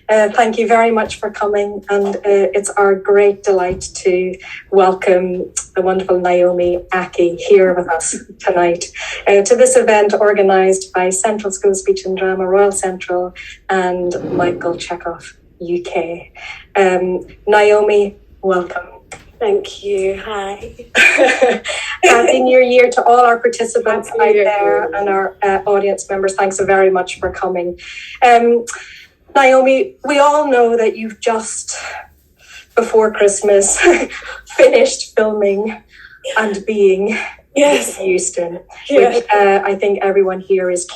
Thank you very much for coming, and it's our great delight to welcome the wonderful Naomi Ackie here with us tonight to this event organised by Central School of Speech and Drama, Royal Central, and Michael Chekhov, UK. Naomi, welcome. Thank you. Hi. Happy New Year to all our participants out there and our audience members. Thanks so very much for coming. Naomi, we all know that you've just, before Christmas, finished filming and being in Houston, which I think everyone here is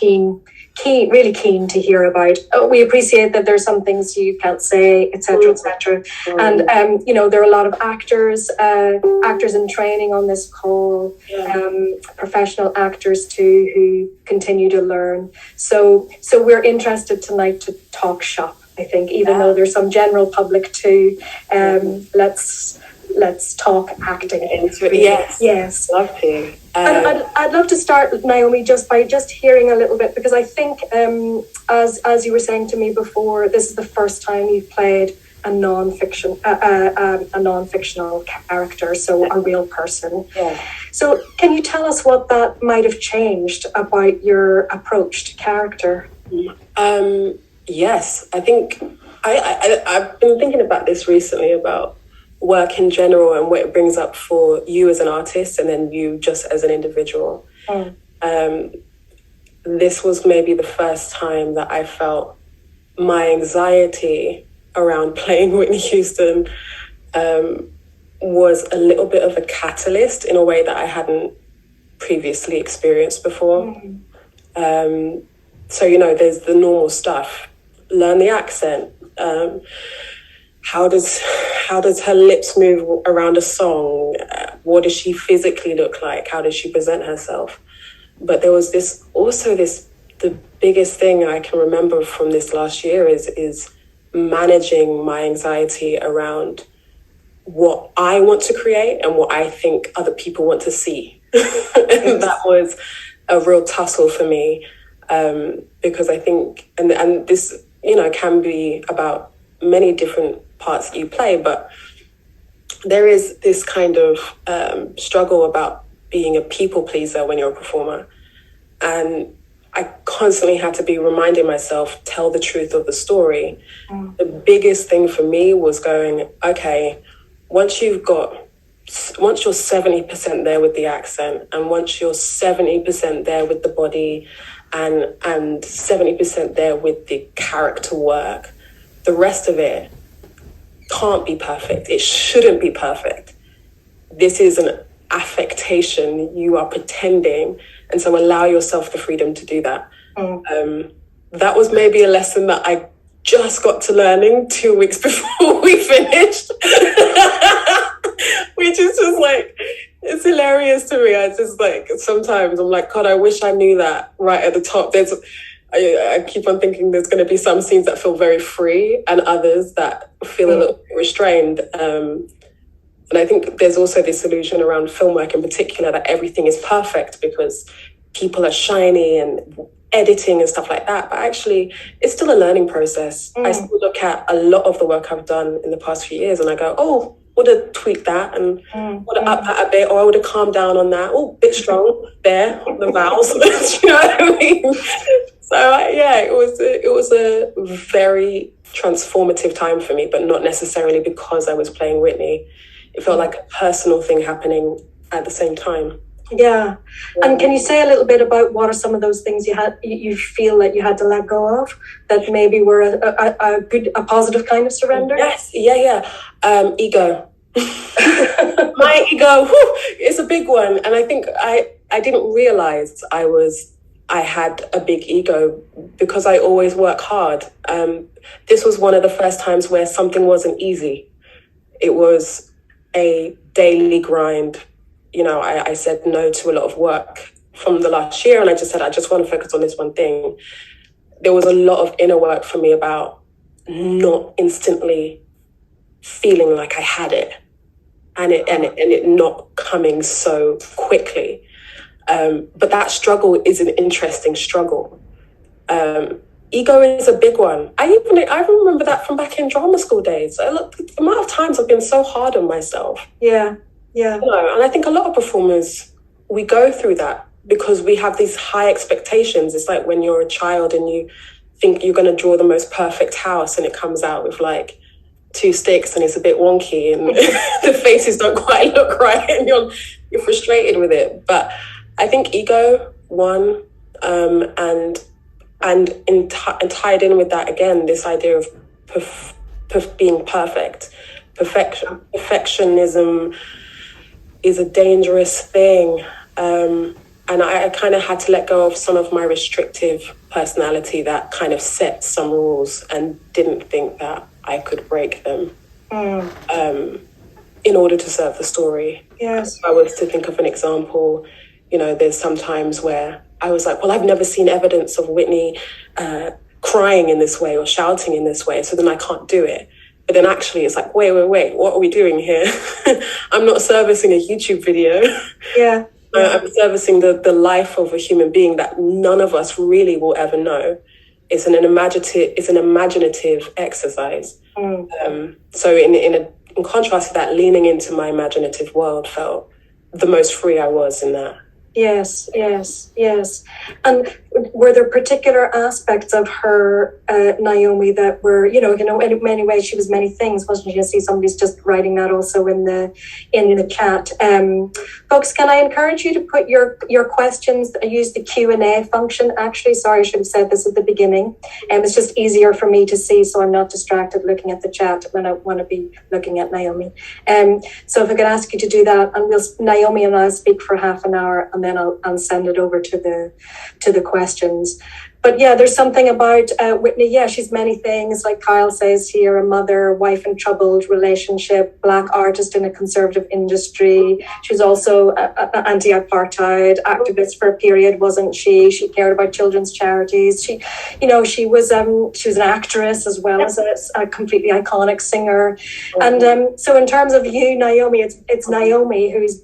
really keen to hear about. We appreciate that there's some things you can't say, etc., etc. And there are a lot of actors in training on this call, professional actors too, who continue to learn. So we're interested tonight to talk shop, I think, even though there's some general public too. Let's talk acting. Yes. Love to. I'd love to start, Naomi, just by hearing a little bit, because I think, as you were saying to me before, this is the first time you've played a non-fictional character, so a real person. Yeah. So can you tell us what that might have changed about your approach to character? Yes, I think I've been thinking about this recently, about work in general and what it brings up for you as an artist and then you just as an individual. This was maybe the first time that I felt my anxiety around playing Whitney Houston was a little bit of a catalyst in a way that I hadn't previously experienced before. So, there's the normal stuff. Learn the accent. How does her lips move around a song? What does she physically look like? How does she present herself? But there was the biggest thing I can remember from this last year is managing my anxiety around what I want to create and what I think other people want to see. And that was a real tussle for me, because I think, and this, can be about many different parts that you play, but there is this kind of struggle about being a people pleaser when you're a performer. And I constantly had to be reminding myself, tell the truth of the story. The biggest thing for me was going, okay, once you're 70% there with the accent, and once you're 70% there with the body and 70% there with the character work, the rest of it can't be perfect. It shouldn't be perfect. This is an affectation. You are pretending. And so allow yourself the freedom to do that. That was maybe a lesson that I just got to learning 2 weeks before we finished. Which is just like, it's hilarious to me. I just sometimes I'm like, God, I wish I knew that right at the top. I keep on thinking there's going to be some scenes that feel very free and others that feel a little bit restrained. And I think there's also this illusion around film work in particular that everything is perfect because people are shiny and editing and stuff like that. But actually, it's still a learning process. I still look at a lot of the work I've done in the past few years and I go, oh, would have tweaked that and would have upped that a bit, or I would have calmed down on that. Oh, bit strong there on the vowels. You know what I mean? So it was a very transformative time for me, but not necessarily because I was playing Whitney. It felt like a personal thing happening at the same time. Yeah. And can you say a little bit about what are some of those things you feel that you had to let go of that maybe were a positive kind of surrender? Yes. Yeah. Ego. My ego is a big one. And I think I didn't realize I had a big ego because I always work hard. This was one of the first times where something wasn't easy. It was a daily grind. I said no to a lot of work from the last year and I just said, I just want to focus on this one thing. There was a lot of inner work for me about not instantly feeling like I had it and it not coming so quickly. But that struggle is an interesting struggle. ego is a big one. I remember that from back in drama school days. The amount of times I've been so hard on myself. Yeah. And I think a lot of performers, we go through that because we have these high expectations. It's like when you're a child and you think you're going to draw the most perfect house and it comes out with like 2 sticks and it's a bit wonky and the faces don't quite look right and you're frustrated with it. But I think ego, one, and tied in with that again, this idea of being perfect. Perfectionism is a dangerous thing. And I kind of had to let go of some of my restrictive personality that kind of set some rules and didn't think that I could break them in order to serve the story. Yes. If I was to think of an example, there's some times where I was like, well, I've never seen evidence of Whitney crying in this way or shouting in this way, so then I can't do it. But then actually it's like, wait, what are we doing here? I'm not servicing a YouTube video. Yeah. I'm servicing the life of a human being that none of us really will ever know. It's an imaginative exercise. So in contrast to that, leaning into my imaginative world felt the most free I was in that. Yes. And were there particular aspects of her, Naomi, that were, in many ways she was many things, wasn't she? I see somebody's just writing that also in the chat. Folks, can I encourage you to put your questions, use the Q&A function, actually. Sorry, I should have said this at the beginning. It's just easier for me to see, so I'm not distracted looking at the chat when I want to be looking at Naomi. So if I could ask you to do that, and Naomi and I'll speak for half an hour, and then I'll send it over to the questions. But yeah, there's something about Whitney. Yeah, she's many things, like Kyle says here: a mother, wife in troubled relationship, Black artist in a conservative industry. She was also an anti-apartheid activist for a period, wasn't she? She cared about children's charities. She was an actress as well as a completely iconic singer. And so in terms of you, Naomi, it's Naomi who's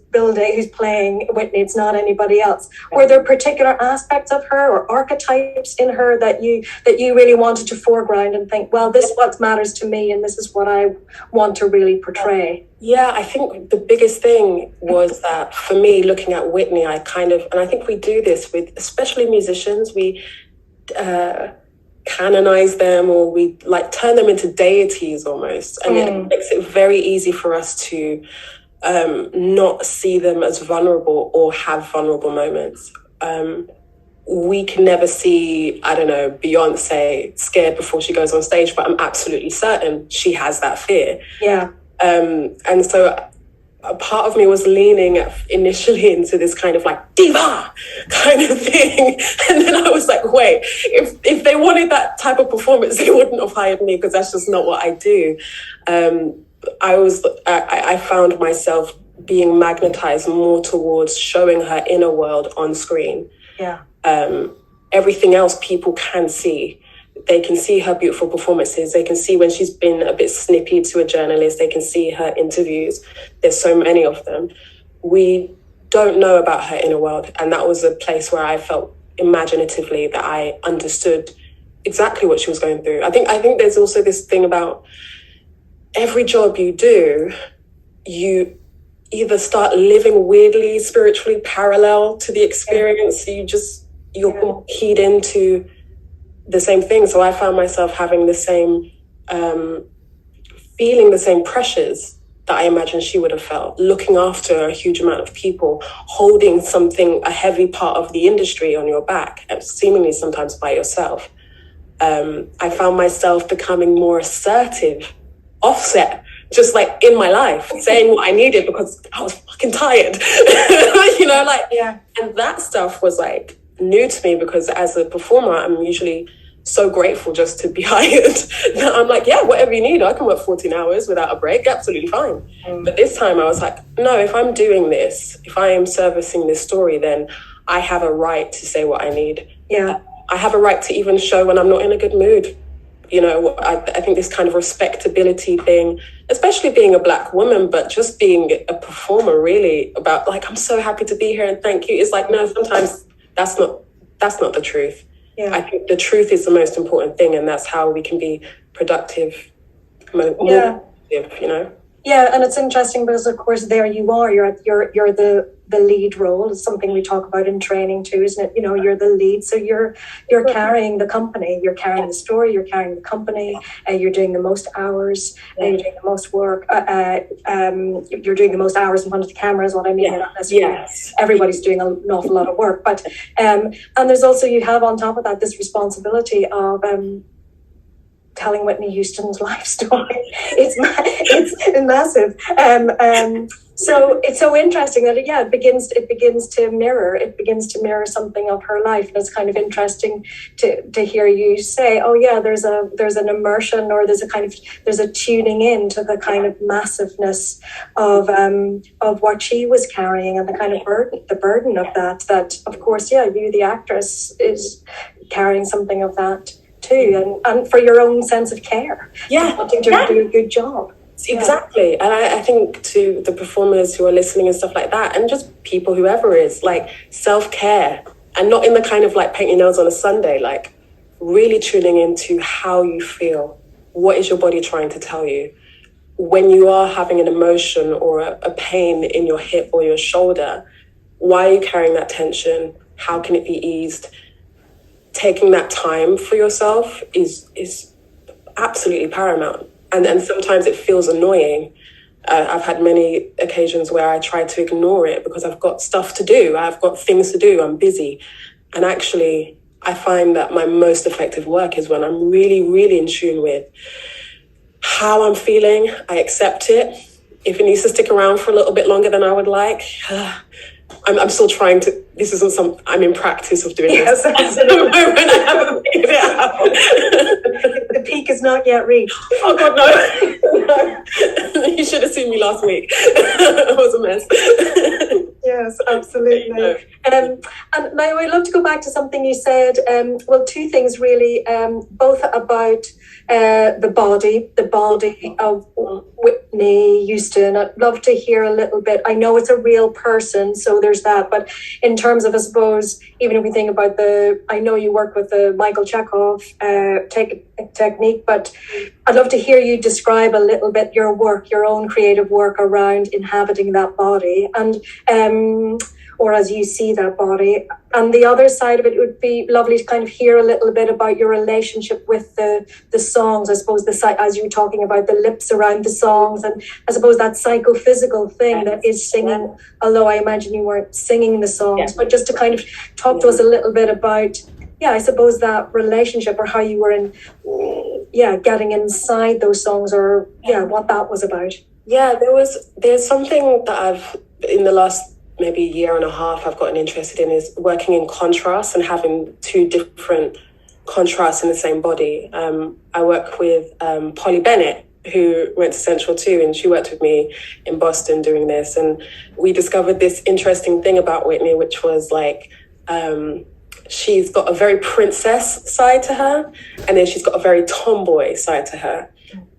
playing Whitney. It's not anybody else. Were there particular aspects of her or archetypes in her that you really wanted to foreground and think, well, this is what matters to me and this is what I want to really portray? Yeah, I think the biggest thing was that for me, looking at Whitney, and I think we do this with especially musicians, we canonize them, or we like turn them into deities almost. And it makes it very easy for us to not see them as vulnerable or have vulnerable moments. We can never see, I don't know, Beyonce scared before she goes on stage, but I'm absolutely certain she has that fear. Yeah. And so a part of me was leaning initially into this kind of like diva kind of thing. And then I was like, wait, if they wanted that type of performance, they wouldn't have hired me, because that's just not what I do. I found myself being magnetized more towards showing her inner world on screen. Yeah. Everything else people can see. They can see her beautiful performances. They can see when she's been a bit snippy to a journalist. They can see her interviews. There's so many of them. We don't know about her inner world. And that was a place where I felt imaginatively that I understood exactly what she was going through. I think there's also this thing about every job you do, you either start living weirdly, spiritually parallel to the experience. You're keyed into the same thing. So I found myself having the same, feeling the same pressures that I imagine she would have felt, looking after a huge amount of people, holding a heavy part of the industry on your back, seemingly sometimes by yourself. I found myself becoming more assertive, offset, just like in my life, saying what I needed because I was fucking tired, And that stuff was like new to me, because as a performer, I'm usually so grateful just to be hired. I'm like, yeah, whatever you need, I can work 14 hours without a break, absolutely fine. But this time I was like, no, if I'm doing this, if I am servicing this story, then I have a right to say what I need. Yeah. I have a right to even show when I'm not in a good mood. I think this kind of respectability thing, especially being a Black woman, but just being a performer, really, about like, I'm so happy to be here and thank you. It's like, no, sometimes that's not the truth. I think the truth is the most important thing, and that's how we can be productive, more productive, you know? Yeah, and it's interesting because, of course, there you are. You're the lead role. It's something we talk about in training too, isn't it? You know, you're the lead, so you're carrying the company. You're carrying the story. You're carrying the company. You're doing the most hours. You're doing the most work. You're doing the most hours in front of the camera. Is what I mean. Yes. Everybody's doing an awful lot of work, but and there's also, you have on top of that this responsibility of telling Whitney Houston's life story. It's massive. So it's so interesting that it begins to mirror something of her life. And it's kind of interesting to hear you say, oh yeah, there's an immersion, or there's a tuning in to the kind of massiveness of what she was carrying, and the kind of burden of that of course, you, the actress, is carrying something of that too, and for your own sense of care, wanting to do a good job. Exactly. And I think to the performers who are listening and stuff like that, and just people, whoever is, like, self-care, and not in the kind of like paint your nails on a Sunday, like really tuning into how you feel. What is your body trying to tell you? When you are having an emotion or a pain in your hip or your shoulder, why are you carrying that tension? How can it be eased? Taking that time for yourself is absolutely paramount. And sometimes it feels annoying. I've had many occasions where I try to ignore it because I've got stuff to do. I've got things to do. I'm busy. And actually, I find that my most effective work is when I'm really, really in tune with how I'm feeling. I accept it. If it needs to stick around for a little bit longer than I would like, I'm still trying to, I'm in practice of doing this. At the moment, I haven't figured it out. The peak is not yet reached. Oh God, no. You should have seen me last week. It was a mess. Yes, absolutely. And now I'd love to go back to something you said. Two things really, both about the body of Whitney Houston. I'd love to hear a little bit. I know it's a real person, so there's that. But in terms of, I suppose, even if we think about I know you work with the Michael Chekhov technique, but I'd love to hear you describe a little bit your work, your own creative work around inhabiting that body, and or as you see that body. And the other side of it would be lovely to kind of hear a little bit about your relationship with the songs. I suppose as you were talking about the lips around the songs, and I suppose that psychophysical thing that is singing, although I imagine you weren't singing the songs, but just to kind of talk to us a little bit about, I suppose that relationship, or how you were getting inside those songs, or what that was about. There's something that in the last maybe a year and a half I've gotten interested in, is working in contrast and having two different contrasts in the same body. I work with Polly Bennett, who went to Central too, and she worked with me in Boston doing this, and we discovered this interesting thing about Whitney, which was like she's got a very princess side to her, and then she's got a very tomboy side to her,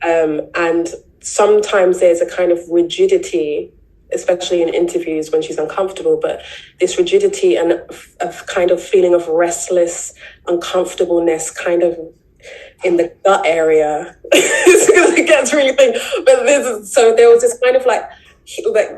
and sometimes there's a kind of rigidity, especially in interviews when she's uncomfortable, but this rigidity and a kind of feeling of restless uncomfortableness kind of in the gut area. It gets really thin. But so there was this kind of like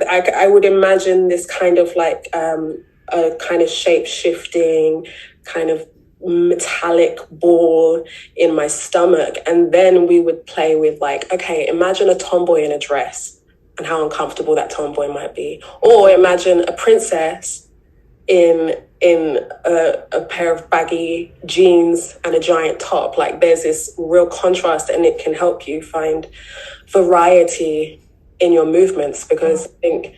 I would imagine this kind of like a kind of shape-shifting, kind of metallic ball in my stomach. And then we would play with like, okay, imagine a tomboy in a dress and how uncomfortable that tomboy might be. Or imagine a princess in a pair of baggy jeans and a giant top. Like, there's this real contrast, and it can help you find variety in your movements, because I think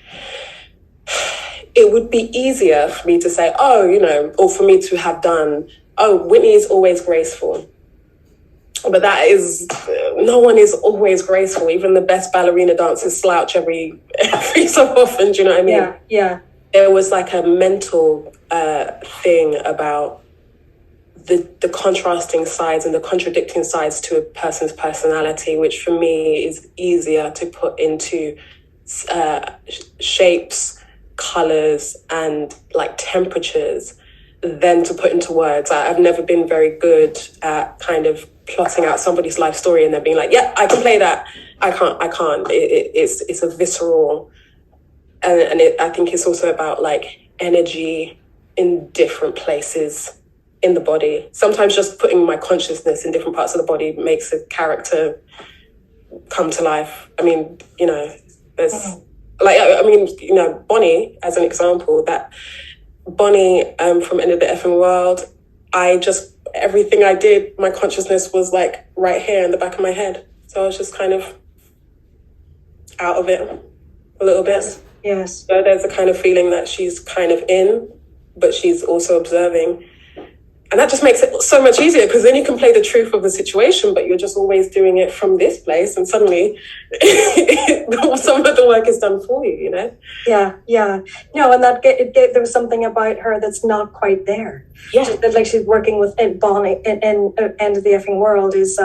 it would be easier for me to say, or for me to have done, Whitney is always graceful. But that is, no one is always graceful. Even the best ballerina dancers slouch every so often. Do you know what I mean? Yeah. There was like a mental thing about the contrasting sides and the contradicting sides to a person's personality, which for me is easier to put into shapes, colors, and like temperatures. then to put into words. I've never been very good at kind of plotting out somebody's life story and then being like, yeah, I can play that. I can't. It's a visceral, and I think it's also about like energy in different places in the body. Sometimes just putting my consciousness in different parts of the body makes a character come to life. I mean, you know, there's like, I mean, you know, Bonnie, as an example, that Bonnie from End of the Effing World, everything I did, my consciousness was like right here in the back of my head. So I was just kind of out of it a little bit. Yes. So there's a kind of feeling that she's kind of in, but she's also observing. And that just makes it so much easier, because then you can play the truth of the situation, but you're just always doing it from this place, and suddenly some of the work is done for you, you know? Yeah. No, and there was something about her that's not quite there. Yeah. Like she's working with Bonnie in End of the Effing World is,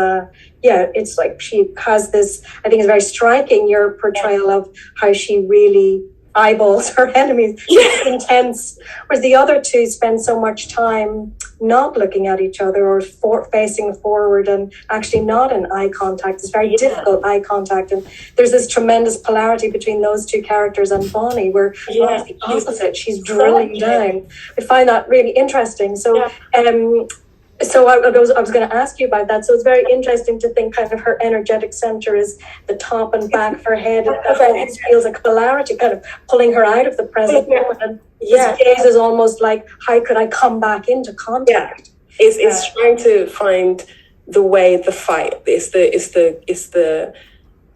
it's like she has this, I think it's very striking, your portrayal of how she really eyeballs her enemies. It's intense, whereas the other two spend so much time not looking at each other or facing forward and actually not in eye contact. It's very difficult eye contact, and there's this tremendous polarity between those two characters and Bonnie, where Bonnie's the opposite. She's drilling down. I find that really interesting. So So I was going to ask you about that. So it's very interesting to think kind of her energetic center is the top and back of her head. And that almost feels like polarity, kind of pulling her out of the present moment. And his gaze is almost like, how could I come back into contact? It's trying to find the way, the fight.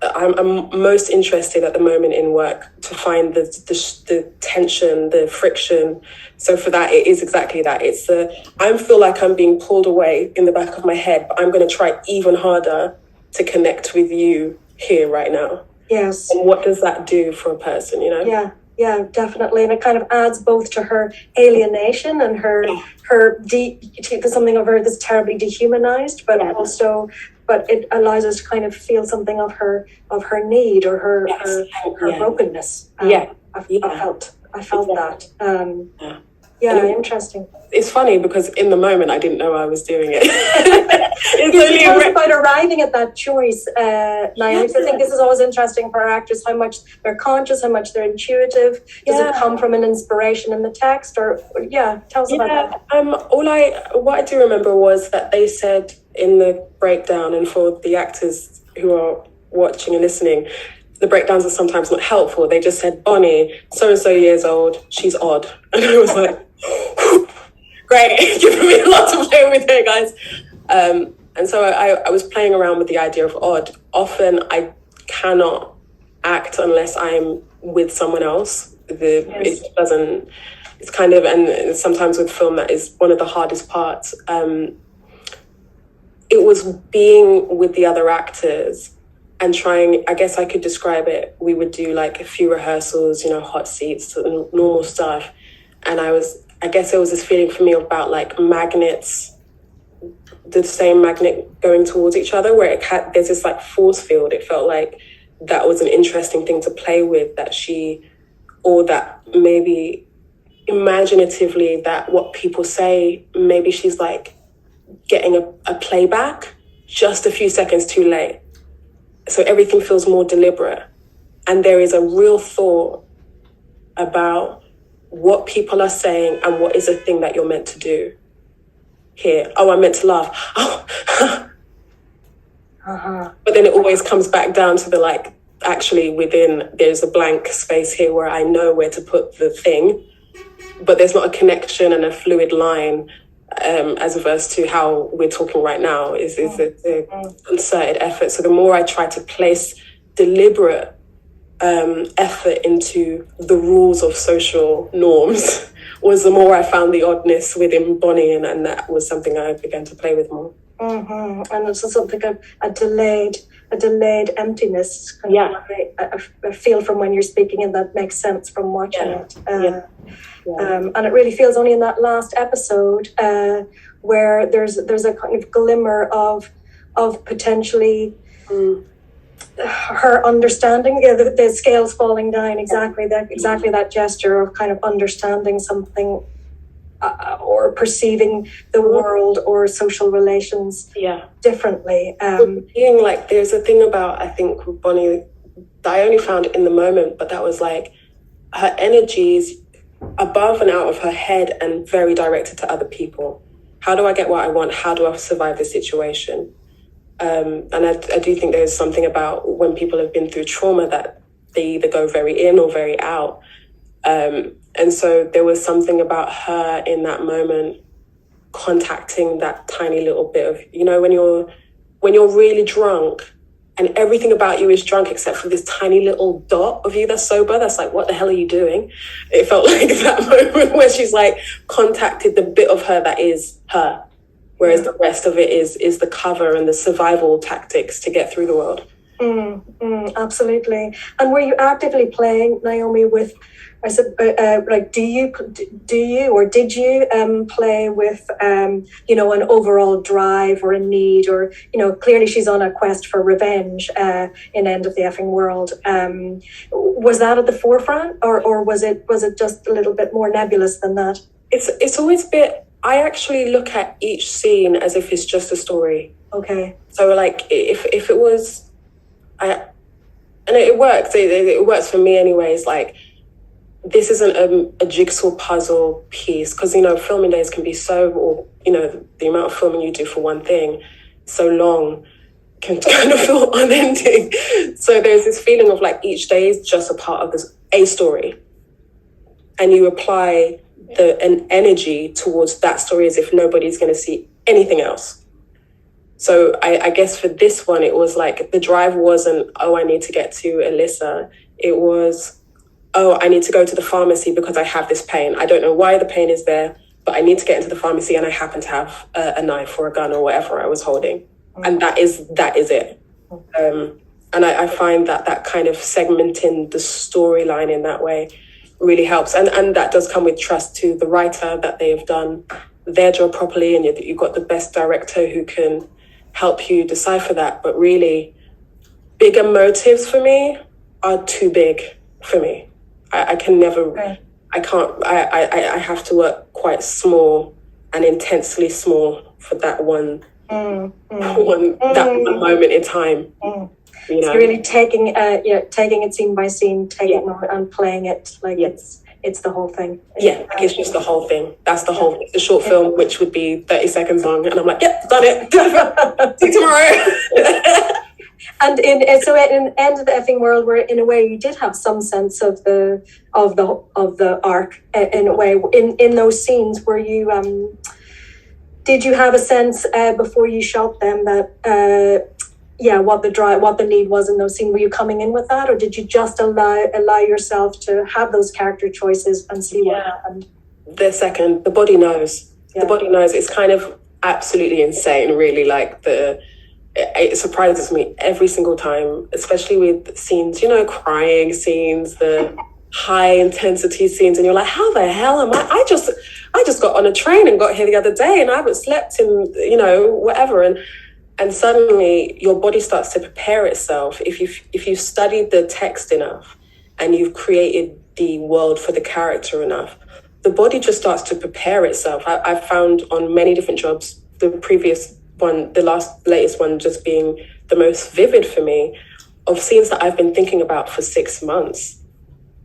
I'm most interested at the moment in work to find the tension, the friction. So for that, it is exactly that. I feel like I'm being pulled away in the back of my head, but I'm going to try even harder to connect with you here right now. Yes. And what does that do for a person, you know? Yeah, definitely. And it kind of adds both to her alienation and something of her that's terribly dehumanized, but also... But it allows us to kind of feel something of her need or her brokenness. I felt that. Interesting. It's funny because in the moment I didn't know I was doing it. Tell us about arriving at that choice, Naomi. I think this is always interesting for our actors, how much they're conscious, how much they're intuitive. Does it come from an inspiration in the text, or tell us about that. What I do remember was that they said in the breakdown, and for the actors who are watching and listening, the breakdowns are sometimes not helpful. They just said, Bonnie, so-and-so years old, she's odd. And I was like, great, giving me a lot to play with here, guys. And so I was playing around with the idea of odd. Often I cannot act unless I'm with someone else. It's kind of, and sometimes with film, that is one of the hardest parts. It was being with the other actors and trying, I guess I could describe it. We would do like a few rehearsals, hot seats, normal stuff. And I guess it was this feeling for me about like magnets, the same magnet going towards each other, where there's this like force field. It felt like that was an interesting thing to play with, that maybe imaginatively, that what people say, maybe she's like getting a playback just a few seconds too late. So everything feels more deliberate. And there is a real thought about what people are saying and what is a thing that you're meant to do here. Oh, I'm meant to laugh. Oh. But then it always comes back down to the like, actually within, there's a blank space here where I know where to put the thing, but there's not a connection and a fluid line, as opposed to how we're talking right now, is a concerted effort. So the more I try to place deliberate effort into the rules of social norms, was the more I found the oddness within Bonnie, and that was something I began to play with more. Mm-hmm. And it's something of a delayed emptiness. I feel from when you're speaking, and that makes sense from watching it. And it really feels only in that last episode where there's a kind of glimmer of potentially her understanding, the scales falling down, exactly that gesture of kind of understanding something or perceiving the world or social relations differently. Being like, there's a thing about, I think, with Bonnie that I only found in the moment, but that was like her energy is above and out of her head and very directed to other people. How do I get what I want? How do I survive this situation? And I do think there's something about when people have been through trauma that they either go very in or very out. And so there was something about her in that moment contacting that tiny little bit of, you know, when you're really drunk and everything about you is drunk except for this tiny little dot of you that's sober, that's like, what the hell are you doing? It felt like that moment where she's like contacted the bit of her that is her, whereas the rest of it is the cover and the survival tactics to get through the world. Absolutely. And were you actively playing, Naomi, with, I said, like, do you or did you play with, you know, an overall drive or a need, or, you know, clearly she's on a quest for revenge in End of the Effing World. Was that at the forefront, or was it just a little bit more nebulous than that? It's always bit. I actually look at each scene as if it's just a story. Okay. So like if it was, and it works. It works for me anyways. Like, this isn't a jigsaw puzzle piece, because, you know, filming days can be so, or, you know, the amount of filming you do for one thing so long can kind of feel unending. So there's this feeling of like each day is just a part of a story, and you apply an energy towards that story as if nobody's going to see anything else. So I guess for this one, it was like the drive wasn't, oh, I need to get to Alyssa. It was, oh, I need to go to the pharmacy because I have this pain. I don't know why the pain is there, but I need to get into the pharmacy and I happen to have a knife or a gun or whatever I was holding. And that is it. And I find that kind of segmenting the storyline in that way really helps. And that does come with trust to the writer, that they have done their job properly, and you've got the best director who can help you decipher that. But really, bigger motives for me are too big for me. I can never, right. I have to work quite small and intensely small for that one moment in time. You know? So really taking it scene by scene, and playing it like it's the whole thing. Like it's just the whole thing. That's the whole. It's a short film, which would be 30 seconds long, and I'm like, yep, done it. See you tomorrow. And in End of the Effing World, where in a way you did have some sense of the arc in a way in those scenes. Were you did you have a sense before you shot them that what the need was in those scenes? Were you coming in with that, or did you just allow yourself to have those character choices and see what happened? The body knows. The body knows. It's kind of absolutely insane, really. Like it surprises me every single time, especially with scenes, you know, crying scenes, the high intensity scenes, and you're like, how the hell am I just got on a train and got here the other day and I haven't slept in, you know, whatever, and suddenly your body starts to prepare itself. If you've studied the text enough and you've created the world for the character enough, the body just starts to prepare itself. I've found on many different jobs, the previous one, the latest one just being the most vivid for me, of scenes that I've been thinking about for 6 months.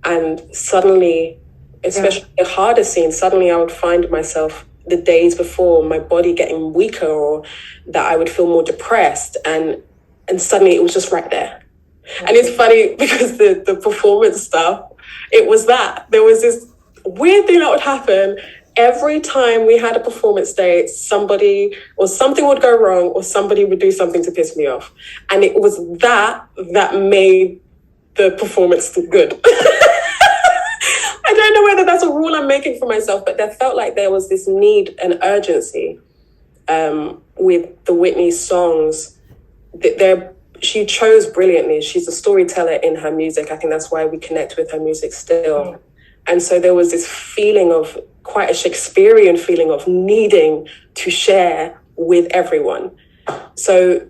And suddenly, especially the harder scenes, suddenly I would find myself the days before, my body getting weaker, or that I would feel more depressed. And suddenly it was just right there. And it's funny because the performance stuff, it was that. There was this weird thing that would happen. Every time we had a performance day, somebody or something would go wrong, or somebody would do something to piss me off. And it was that made the performance good. I don't know whether that's a rule I'm making for myself, but there felt like there was this need and urgency with the Whitney songs. She chose brilliantly. She's a storyteller in her music. I think that's why we connect with her music still. And so there was this feeling of, quite a Shakespearean feeling of needing to share with everyone. So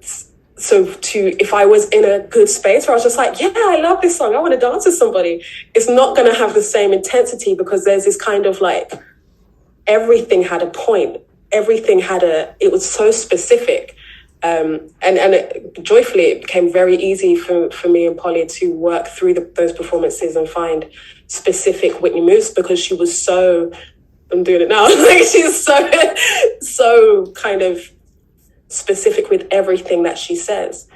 if I was in a good space where I was just like, yeah, I love this song, I want to dance with somebody, it's not going to have the same intensity, because there's this kind of like everything had a point. Everything had it was so specific. Joyfully, it became very easy for me and Polly to work through those performances and find specific Whitney moves, because she was so, I'm doing it now, like she's so kind of specific with everything that she says.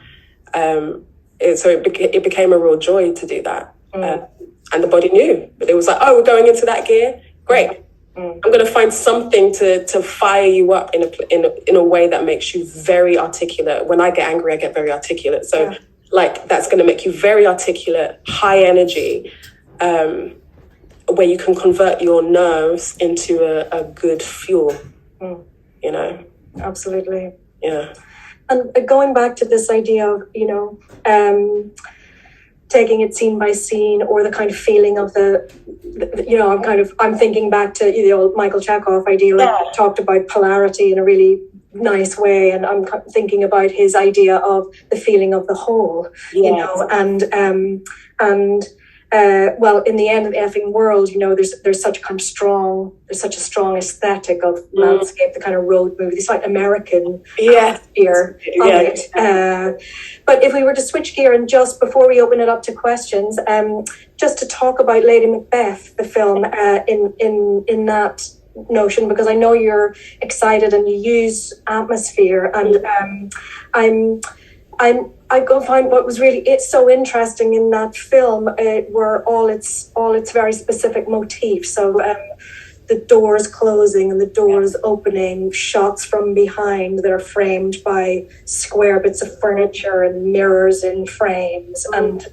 So it became a real joy to do that. And the body knew. It was like, oh, we're going into that gear? Great. I'm going to find something to fire you up in a way that makes you very articulate. When I get angry, I get very articulate. So like that's going to make you very articulate, high energy, where you can convert your nerves into a good fuel, you know? Absolutely. Yeah. And going back to this idea of, you know, taking it scene by scene, or the kind of feeling of you know, I'm thinking back to the old Michael Chekhov idea, like talked about polarity in a really nice way, and I'm thinking about his idea of the feeling of the whole, you know, and well, in the end of the effing world, you know, there's such a strong aesthetic of landscape, the kind of road movie, it's like American atmosphere of it. But if we were to switch gear, and just before we open it up to questions, just to talk about Lady Macbeth, the film, in that notion, because I know you're excited and you use atmosphere, and I go find what was it's so interesting in that film were all its very specific motifs. So the doors closing and the doors opening, shots from behind that are framed by square bits of furniture and mirrors in frames, and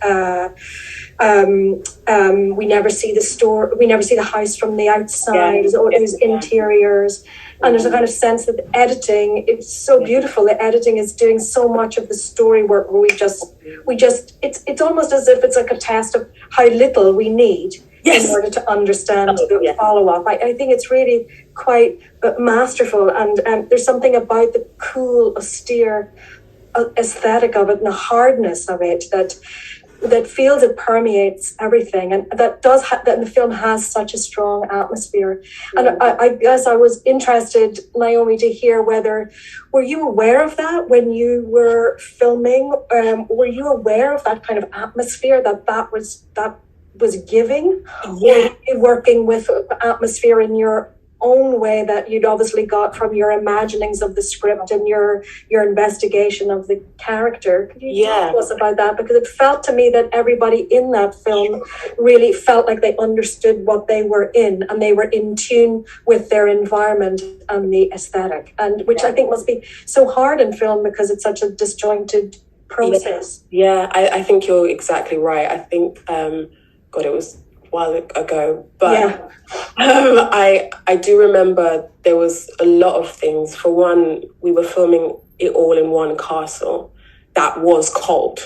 we never see the house from the outside, or these interiors. And there's a kind of sense that the editing, it's so beautiful. The editing is doing so much of the story work, where it's almost as if it's like a test of how little we need in order to understand the follow-up. I think it's really quite masterful, and there's something about the cool, austere aesthetic of it and the hardness of it that feels it permeates everything, and that the film has such a strong atmosphere. And I guess I was interested, Naomi, to hear were you aware of that when you were filming? Were you aware of that kind of atmosphere that was giving? Or were you working with atmosphere in your own way that you'd obviously got from your imaginings of the script and your investigation of the character? Could you talk to us about that? Because it felt to me that everybody in that film really felt like they understood what they were in, and they were in tune with their environment and the aesthetic, and which I think must be so hard in film because it's such a disjointed process. I think you're exactly right. I think it was a while ago, but I do remember there was a lot of things. For one, we were filming it all in one castle that was cold.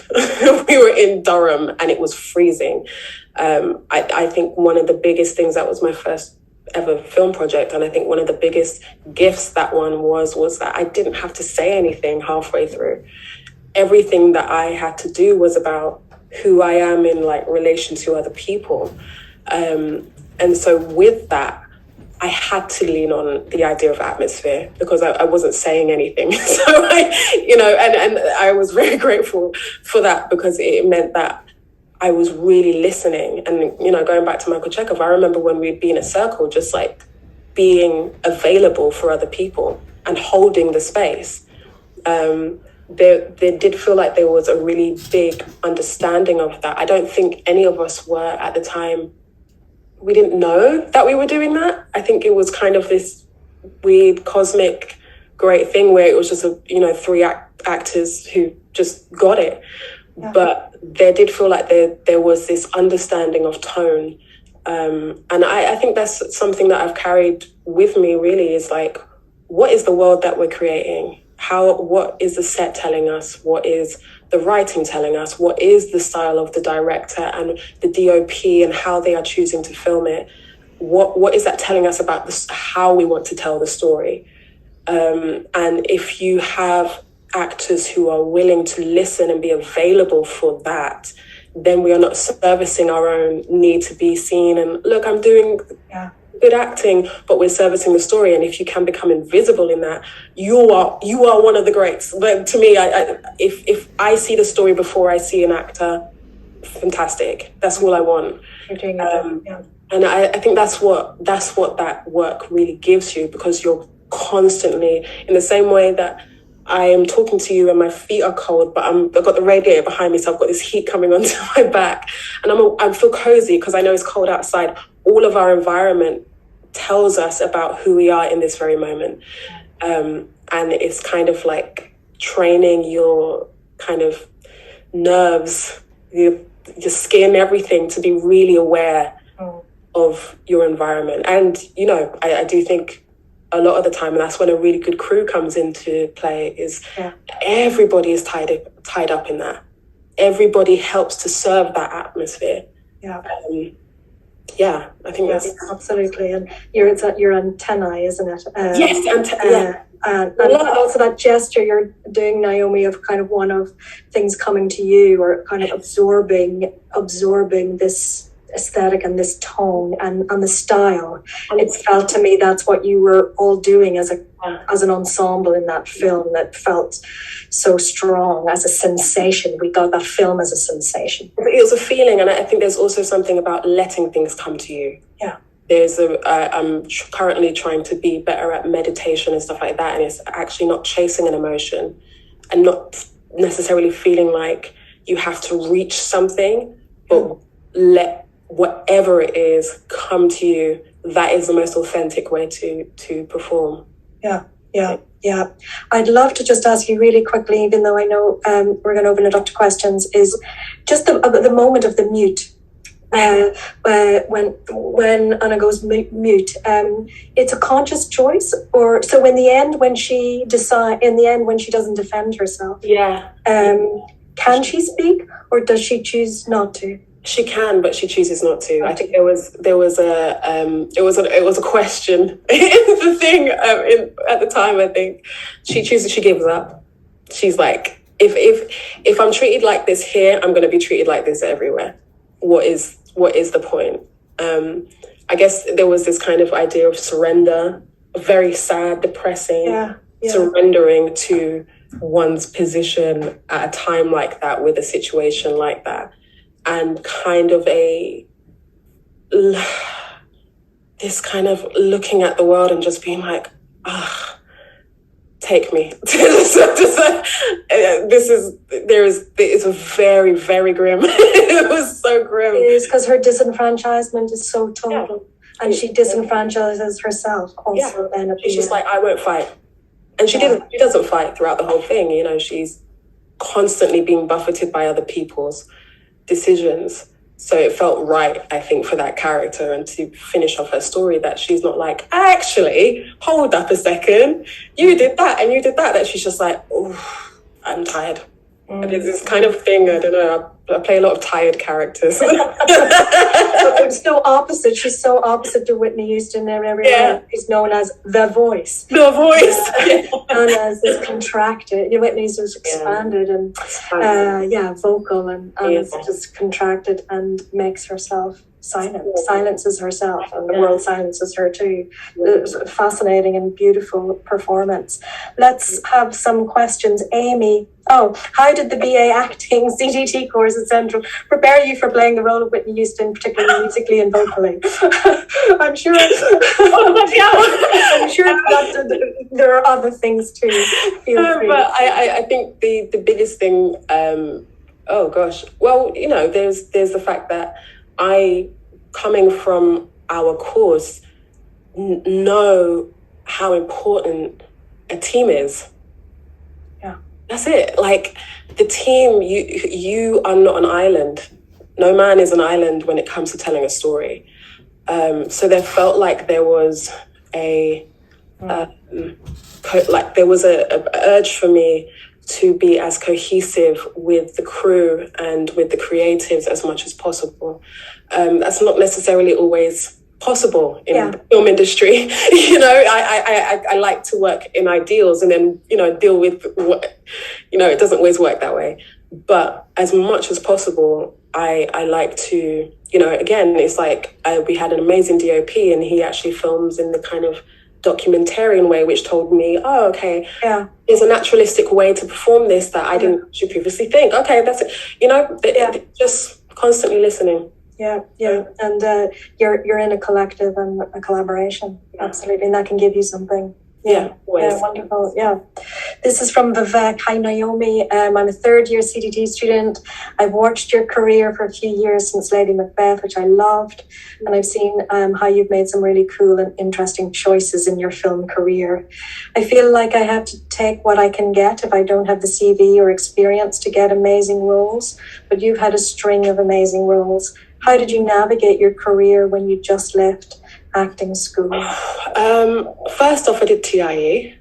We were in Durham and it was freezing. I think one of the biggest things, that was my first ever film project, and I think one of the biggest gifts that one was that I didn't have to say anything halfway through. Everything that I had to do was about who I am in like relation to other people. And so with that, I had to lean on the idea of atmosphere because I wasn't saying anything. So and I was very grateful for that, because it meant that I was really listening. And, going back to Michael Chekhov, I remember when we'd be in a circle, just like being available for other people and holding the space. There did feel like there was a really big understanding of that. I don't think any of us were at the time. We didn't know that we were doing that. I think it was kind of this weird cosmic great thing where it was just three actors who just got it. Yeah. But there did feel like there was this understanding of tone. And I think that's something that I've carried with me really, is like, what is the world that we're creating? What is the set telling us? What is the writing telling us? What is the style of the director and the DOP and how they are choosing to film it? What is that telling us about how we want to tell the story? And if you have actors who are willing to listen and be available for that, then we are not servicing our own need to be seen and look, I'm doing good acting, but we're servicing the story. And if you can become invisible in that, you are one of the greats. But to me, if I see the story before I see an actor, fantastic. That's all I want. And I think that's what that work really gives you, because you're constantly, in the same way that I am talking to you and my feet are cold, but I've got the radiator behind me, so I've got this heat coming onto my back, and I feel cozy because I know it's cold outside. All of our environment tells us about who we are in this very moment, and it's kind of like training your kind of nerves, your skin, everything, to be really aware of your environment. And I do think a lot of the time, and that's when a really good crew comes into play, is everybody is tied up in that. Everybody helps to serve that atmosphere. I think that's absolutely. And it's at your antennae, isn't it? Yes, and also that gesture you're doing, Naomi, of kind of one of things coming to you, or kind of absorbing this aesthetic and this tone and the style. It felt to me that's what you were all doing as an ensemble in that film, that felt so strong, as a sensation. We got that film as a sensation. It was a feeling, and I think there's also something about letting things come to you. I'm currently trying to be better at meditation and stuff like that, and it's actually not chasing an emotion and not necessarily feeling like you have to reach something, but let whatever it is come to you. That is the most authentic way to perform. Yeah. I'd love to just ask you really quickly, even though I know we're going to open it up to questions, is just the moment of the mute. When Anna goes mute, it's a conscious choice, or so in the end when she doesn't defend herself. Can she speak, or does she choose not to? She can, but she chooses not to. I think there was a question in the thing at the time. I think she gives up. She's like, if I'm treated like this here, I'm going to be treated like this everywhere. What is the point? I guess there was this kind of idea of surrender, very sad, depressing, surrendering to one's position at a time like that, with a situation like that. And kind of this kind of looking at the world and just being like, take me. It's a very, very grim. It was so grim. It is, because her disenfranchisement is so total, and she disenfranchises herself also. Then she's just like, I won't fight, and she didn't. She doesn't fight throughout the whole thing. She's constantly being buffeted by other people's decisions. So it felt right, I think, for that character, and to finish off her story, that she's not like, actually, hold up a second, you did that and you did that. That she's just like, oh, I'm tired. And it's this kind of thing, I don't know, I play a lot of tired characters. It's so opposite. She's so opposite to Whitney Houston in every way. She's known as the voice. The voice. And as this contracted. Whitney's just expanded and vocal, and it's just contracted and makes herself silent, silences herself, and the world silences her too. It's a fascinating and beautiful performance. Let's have some questions. Amy, how did the BA Acting CGT course at Central prepare you for playing the role of Whitney Houston, particularly musically and vocally? I'm sure that there are other things too. Feel free. But I think the biggest thing, there's the fact that I, coming from our course, know how important a team is. Yeah. That's it. Like, the team, you are not an island. No man is an island when it comes to telling a story. So there felt like there was a urge for me to be as cohesive with the crew and with the creatives as much as possible. That's not necessarily always possible in the film industry. I like to work in ideals and then, deal with what, it doesn't always work that way. But as much as possible, I like to, again, it's like we had an amazing DOP, and he actually films in the kind of documentarian way, which told me, oh, okay, there's a naturalistic way to perform this that I didn't actually previously think. Okay, that's it. Just constantly listening. And you're in a collective and a collaboration. Absolutely, and that can give you something. Always. Wonderful. This is from Vivek. Hi, Naomi. I'm a third-year CDT student. I've watched your career for a few years since Lady Macbeth, which I loved, and I've seen how you've made some really cool and interesting choices in your film career. I feel like I have to take what I can get if I don't have the CV or experience to get amazing roles, but you've had a string of amazing roles. How did you navigate your career when you just left acting school? First off, I did TIE.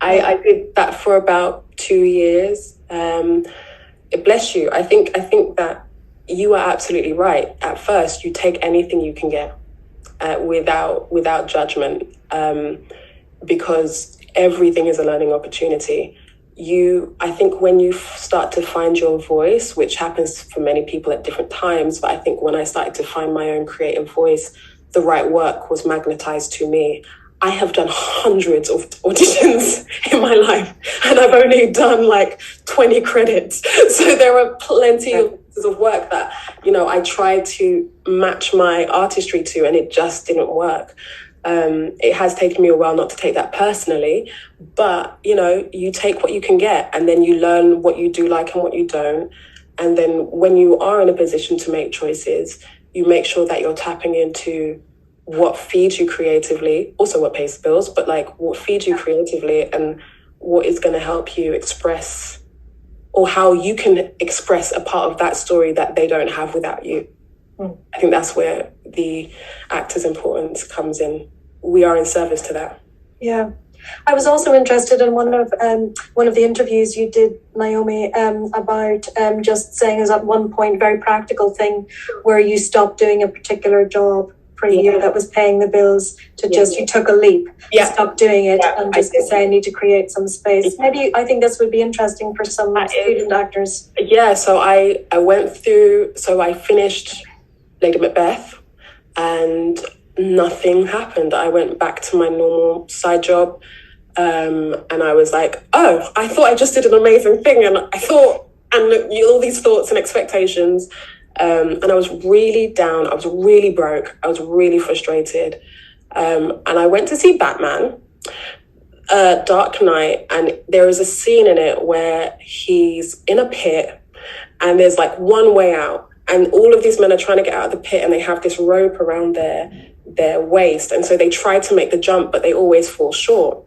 I did that for about 2 years. Bless you. I think that you are absolutely right. At first, you take anything you can get without judgment, because everything is a learning opportunity. I think when you start to find your voice, which happens for many people at different times, but I think when I started to find my own creative voice, the right work was magnetized to me. I have done hundreds of auditions in my life, and I've only done like 20 credits. So there are plenty of pieces of work that, I tried to match my artistry to, and it just didn't work. It has taken me a while not to take that personally, but, you take what you can get, and then you learn what you do like and what you don't. And then when you are in a position to make choices, you make sure that you're tapping into what feeds you creatively, also what pays the bills, but like what feeds you creatively and what is going to help you express, or how you can express a part of that story that they don't have without you. I think that's where the actor's importance comes in. We are in service to that. Yeah. I was also interested in one of the interviews you did, Naomi, about just saying as at one point, very practical thing, where you stopped doing a particular job for a year that was paying the bills to you took a leap, stop doing it and just say, I need to create some space. Maybe I think this would be interesting for some student actors. So I went through, I finished Lady Macbeth and nothing happened. I went back to my normal side job, and I was like, oh, I thought I just did an amazing thing, and all these thoughts and expectations, and I was really down. I was really broke. I was really frustrated, and I went to see Batman, Dark Knight, and there is a scene in it where he's in a pit, and there's like one way out. And all of these men are trying to get out of the pit, and they have this rope around their waist. And so they try to make the jump, but they always fall short.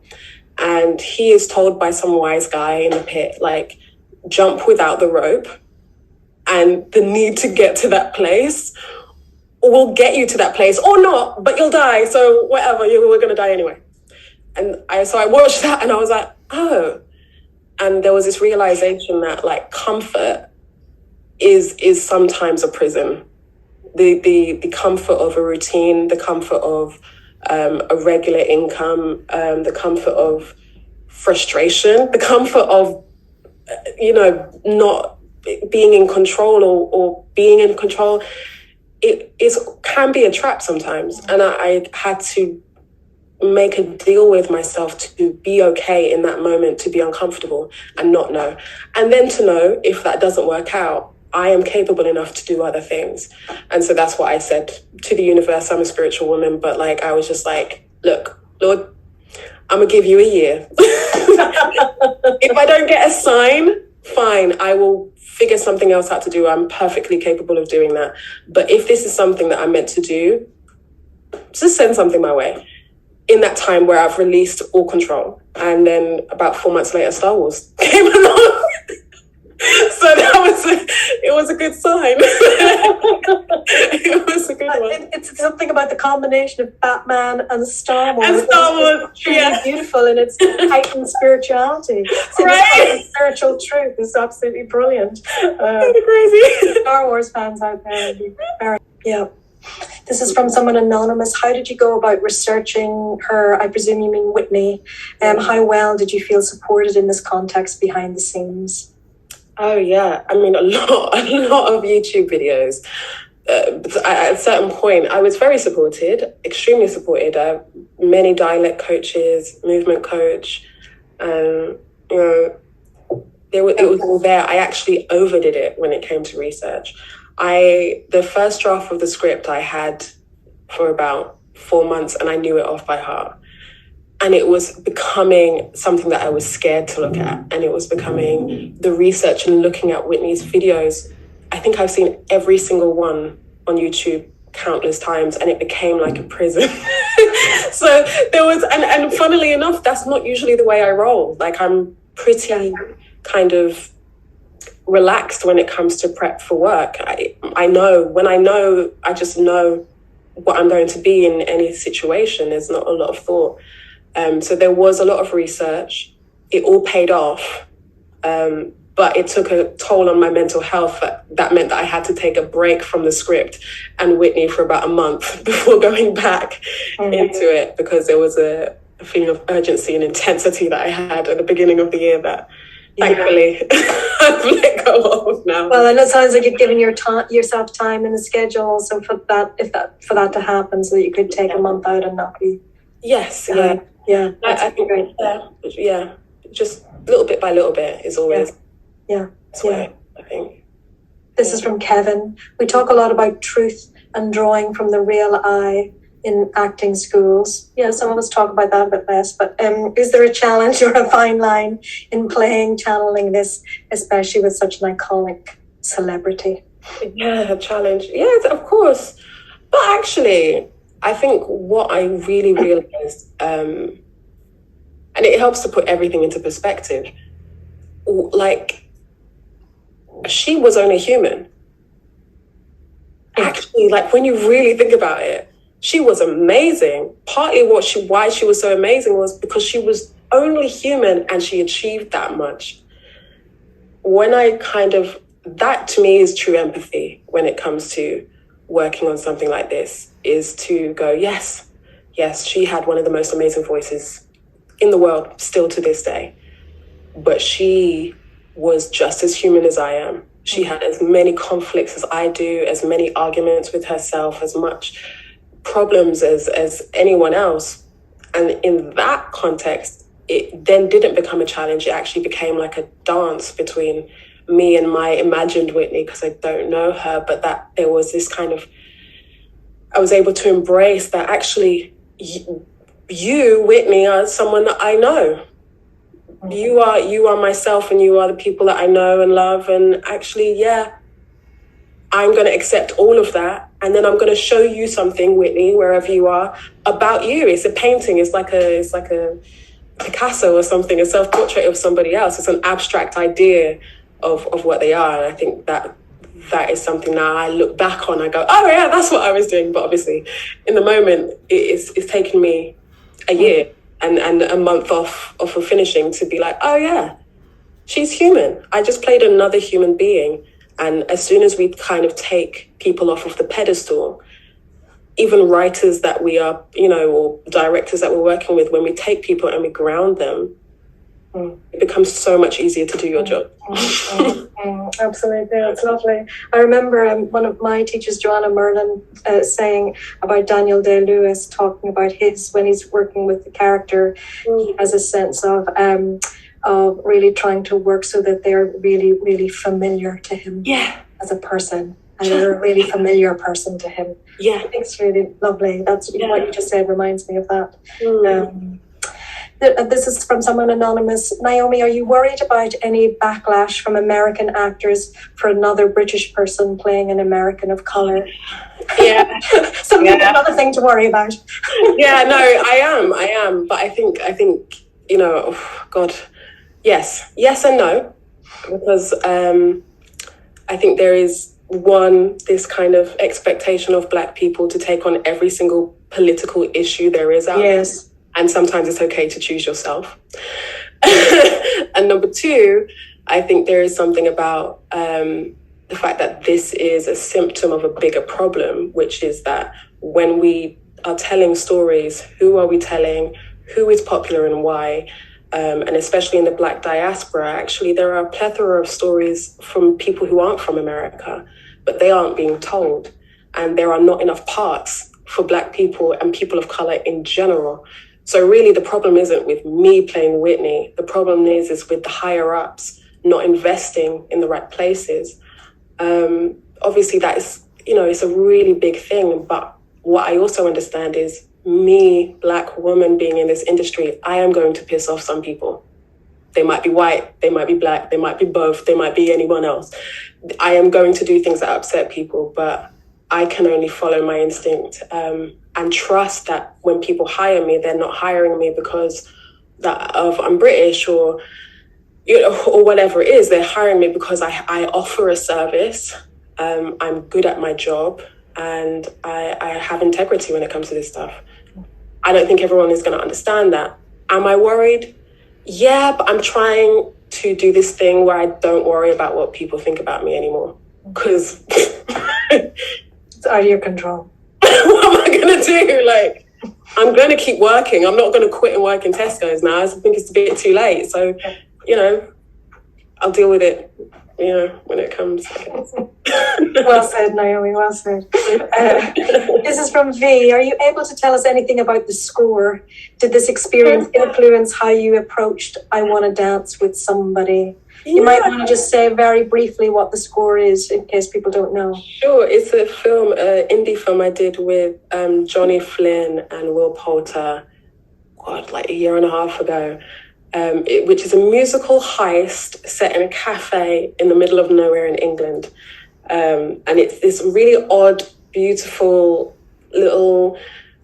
And he is told by some wise guy in the pit, like, jump without the rope. And the need to get to that place will get you to that place, or not, but you'll die. So whatever, we're going to die anyway. And so I watched that, and I was like, oh. And there was this realization that, like, comfort is sometimes a prison. The comfort of a routine, the comfort of a regular income, the comfort of frustration, the comfort of not being in control or being in control, it can be a trap sometimes. And I had to make a deal with myself to be okay in that moment, to be uncomfortable and not know. And then to know if that doesn't work out, I am capable enough to do other things. And so that's what I said to the universe. I'm a spiritual woman, but like, I was just like, look, Lord, I'm gonna give you a year. If I don't get a sign, fine, I will figure something else out to do. I'm perfectly capable of doing that. But if this is something that I'm meant to do, just send something my way. In that time where I've released all control. And then about 4 months later, Star Wars came along. So it was a good sign. It was a good one. It's something about the combination of Batman and Star Wars. And Star Wars, it's really beautiful, and it's heightened spirituality. So right? Spiritual truth is absolutely brilliant. Crazy. Star Wars fans out there would be very, This is from someone anonymous. How did you go about researching her? I presume you mean Whitney. How well did you feel supported in this context behind the scenes? Oh yeah, I mean a lot of YouTube videos. At a certain point, I was very supported, extremely supported. Many dialect coaches, movement coach. You know, it was all there. I actually overdid it when it came to research. The first draft of the script I had for about 4 months, and I knew it off by heart. And it was becoming something that I was scared to look at. And it was becoming the research and looking at Whitney's videos. I think I've seen every single one on YouTube countless times, and it became like a prison. So there was, and funnily enough, that's not usually the way I roll. Like, I'm pretty kind of relaxed when it comes to prep for work. I just know what I'm going to be in any situation. There's not a lot of thought. So there was a lot of research. It all paid off. But it took a toll on my mental health. That meant that I had to take a break from the script and Whitney for about a month before going back into it, because there was a feeling of urgency and intensity that I had at the beginning of the year that thankfully I've let go of now. Well, and it sounds like you've given yourself time in the schedule, so for that to happen, so that you could take a month out and not be. Yes, yeah. I think great. Just little bit by little bit is always. That's why I think. This is from Kevin. We talk a lot about truth and drawing from the real I in acting schools. Yeah, some of us talk about that a bit less, but is there a challenge or a fine line in channeling this, especially with such an iconic celebrity? Yeah, a challenge. Yes, of course. But actually, I think what I really realized, and it helps to put everything into perspective, like, she was only human. Actually, like, when you really think about it, she was amazing. Partly why she was so amazing was because she was only human and she achieved that much. That to me is true empathy when it comes to working on something like this, is to go, yes, she had one of the most amazing voices in the world still to this day. But she was just as human as I am. She had as many conflicts as I do, as many arguments with herself, as much problems as anyone else. And in that context, it then didn't become a challenge. It actually became like a dance between me and my imagined Whitney, because I don't know her, but that there was this kind of, I was able to embrace that actually you, Whitney, are someone that I know. You are myself, and you are the people that I know and love. And actually, I'm going to accept all of that. And then I'm going to show you something, Whitney, wherever you are, about you. It's a painting. It's like a Picasso or something, a self-portrait of somebody else. It's an abstract idea of what they are. And I think that is something now I look back on, I go, oh yeah, that's what I was doing. But obviously in the moment, it's taken me a year and a month off of finishing to be like, oh yeah, she's human. I just played another human being. And as soon as we kind of take people off of the pedestal, even writers that we are, or directors that we're working with, when we take people and we ground them, it becomes so much easier to do your job. Absolutely, that's lovely. I remember one of my teachers, Joanna Merlin, saying about Daniel Day-Lewis, talking about when he's working with the character, he has a sense of really trying to work so that they're really, really familiar to him as a person. And they're a really familiar person to him. Yeah. I think it's really lovely. That's what you just said reminds me of that. This is from someone anonymous. Naomi, are you worried about any backlash from American actors for another British person playing an American of colour? Yeah. Another thing to worry about. Yeah, no, I am. But I think, yes and no. Because I think there is this kind of expectation of Black people to take on every single political issue there is out there. And sometimes it's okay to choose yourself. And number two, I think there is something about the fact that this is a symptom of a bigger problem, which is that when we are telling stories, who are we telling, who is popular and why? And especially in the Black diaspora, actually, there are a plethora of stories from people who aren't from America, but they aren't being told. And there are not enough parts for Black people and people of color in general. So really, the problem isn't with me playing Whitney. The problem is with the higher ups not investing in the right places. Obviously, that is, it's a really big thing. But what I also understand is me, Black woman, being in this industry, I am going to piss off some people. They might be white, they might be Black, they might be both, they might be anyone else. I am going to do things that upset people, but I can only follow my instinct and trust that when people hire me, they're not hiring me because I'm British or whatever it is. They're hiring me because I offer a service. I'm good at my job, and I have integrity when it comes to this stuff. I don't think everyone is going to understand that. Am I worried? Yeah, but I'm trying to do this thing where I don't worry about what people think about me anymore. Because it's out of your control. What am I going to do? I'm going to keep working. I'm not going to quit and work in Tesco's now. I think it's a bit too late. So, I'll deal with it, when it comes. Well said, Naomi, well said. This is from V. Are you able to tell us anything about the score? Did this experience influence how you approached I Want to Dance with Somebody? You might want to just say very briefly what the score is in case people don't know. Sure. It's a film, indie film I did with Johnny Flynn and Will Poulter, a year and a half ago. Which is a musical heist set in a cafe in the middle of nowhere in England. And it's this really odd, beautiful little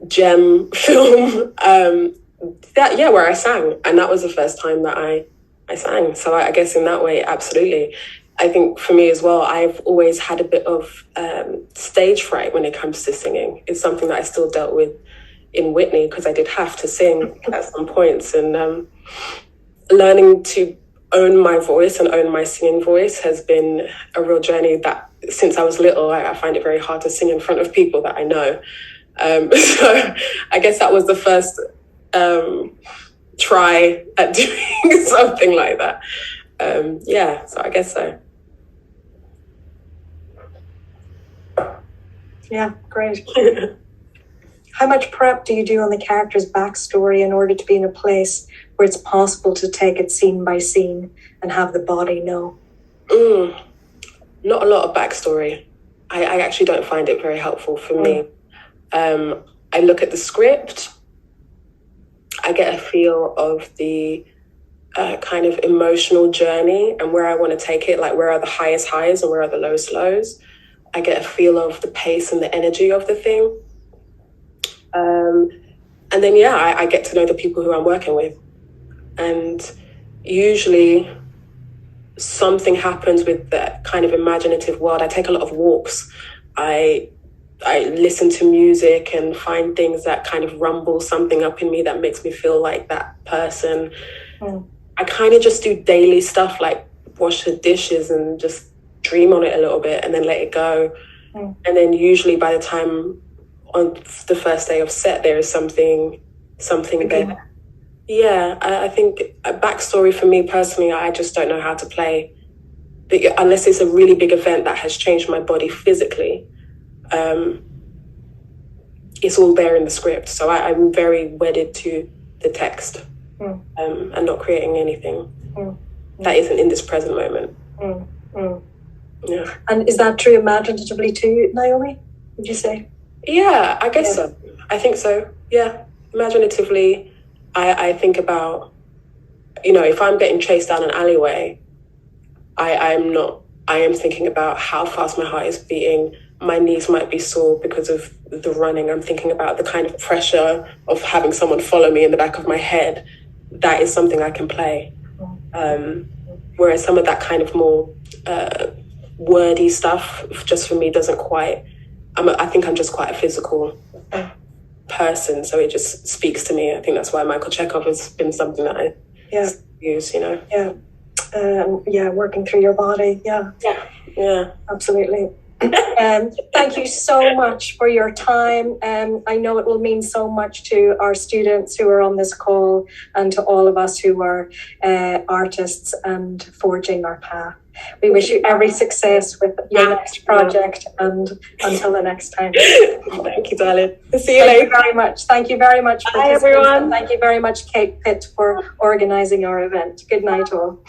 gem film where I sang. And that was the first time that I sang. So I guess in that way, absolutely. I think for me as well, I've always had a bit of stage fright when it comes to singing. It's something that I still dealt with in Whitney because I did have to sing at some points. And learning to own my voice and own my singing voice has been a real journey that since I was little, I find it very hard to sing in front of people that I know. So I guess that was the first try at doing something like that. So I guess so. Yeah, great. How much prep do you do on the character's backstory in order to be in a place where it's possible to take it scene by scene and have the body know? Not a lot of backstory. I actually don't find it very helpful for me. I look at the script. I get a feel of the kind of emotional journey and where I want to take it, like where are the highest highs and where are the lowest lows. I get a feel of the pace and the energy of the thing. And then, I get to know the people who I'm working with. And usually something happens with that kind of imaginative world. I take a lot of walks. I listen to music and find things that kind of rumble something up in me that makes me feel like that person. I kind of just do daily stuff like wash the dishes and just dream on it a little bit and then let it go. And then usually by the time on the first day of set, there is something there. Yeah, I think a backstory for me personally, I just don't know how to play. Unless it's a really big event that has changed my body physically. It's all there in the script. So I'm very wedded to the text and not creating anything that isn't in this present moment. Yeah. And is that true imaginatively too, Naomi, would you say? Yeah, I guess so. I think so. Yeah, imaginatively, I think about, if I'm getting chased down an alleyway, I am thinking about how fast my heart is beating. My knees might be sore because of the running. I'm thinking about the kind of pressure of having someone follow me in the back of my head. That is something I can play. Whereas some of that kind of more wordy stuff, just for me, doesn't quite... I think I'm just quite a physical person, so it just speaks to me. I think that's why Michael Chekhov has been something that I use, working through your body. Yeah, absolutely. Thank you so much for your time. I know it will mean so much to our students who are on this call and to all of us who are artists and forging our path. We wish you every success with your next project, and until the next time. Thank you, darling. See you later. Thank you very much. Thank you very much. Bye, everyone. Thank you very much, Kate Pitt, for organising our event. Good night, all.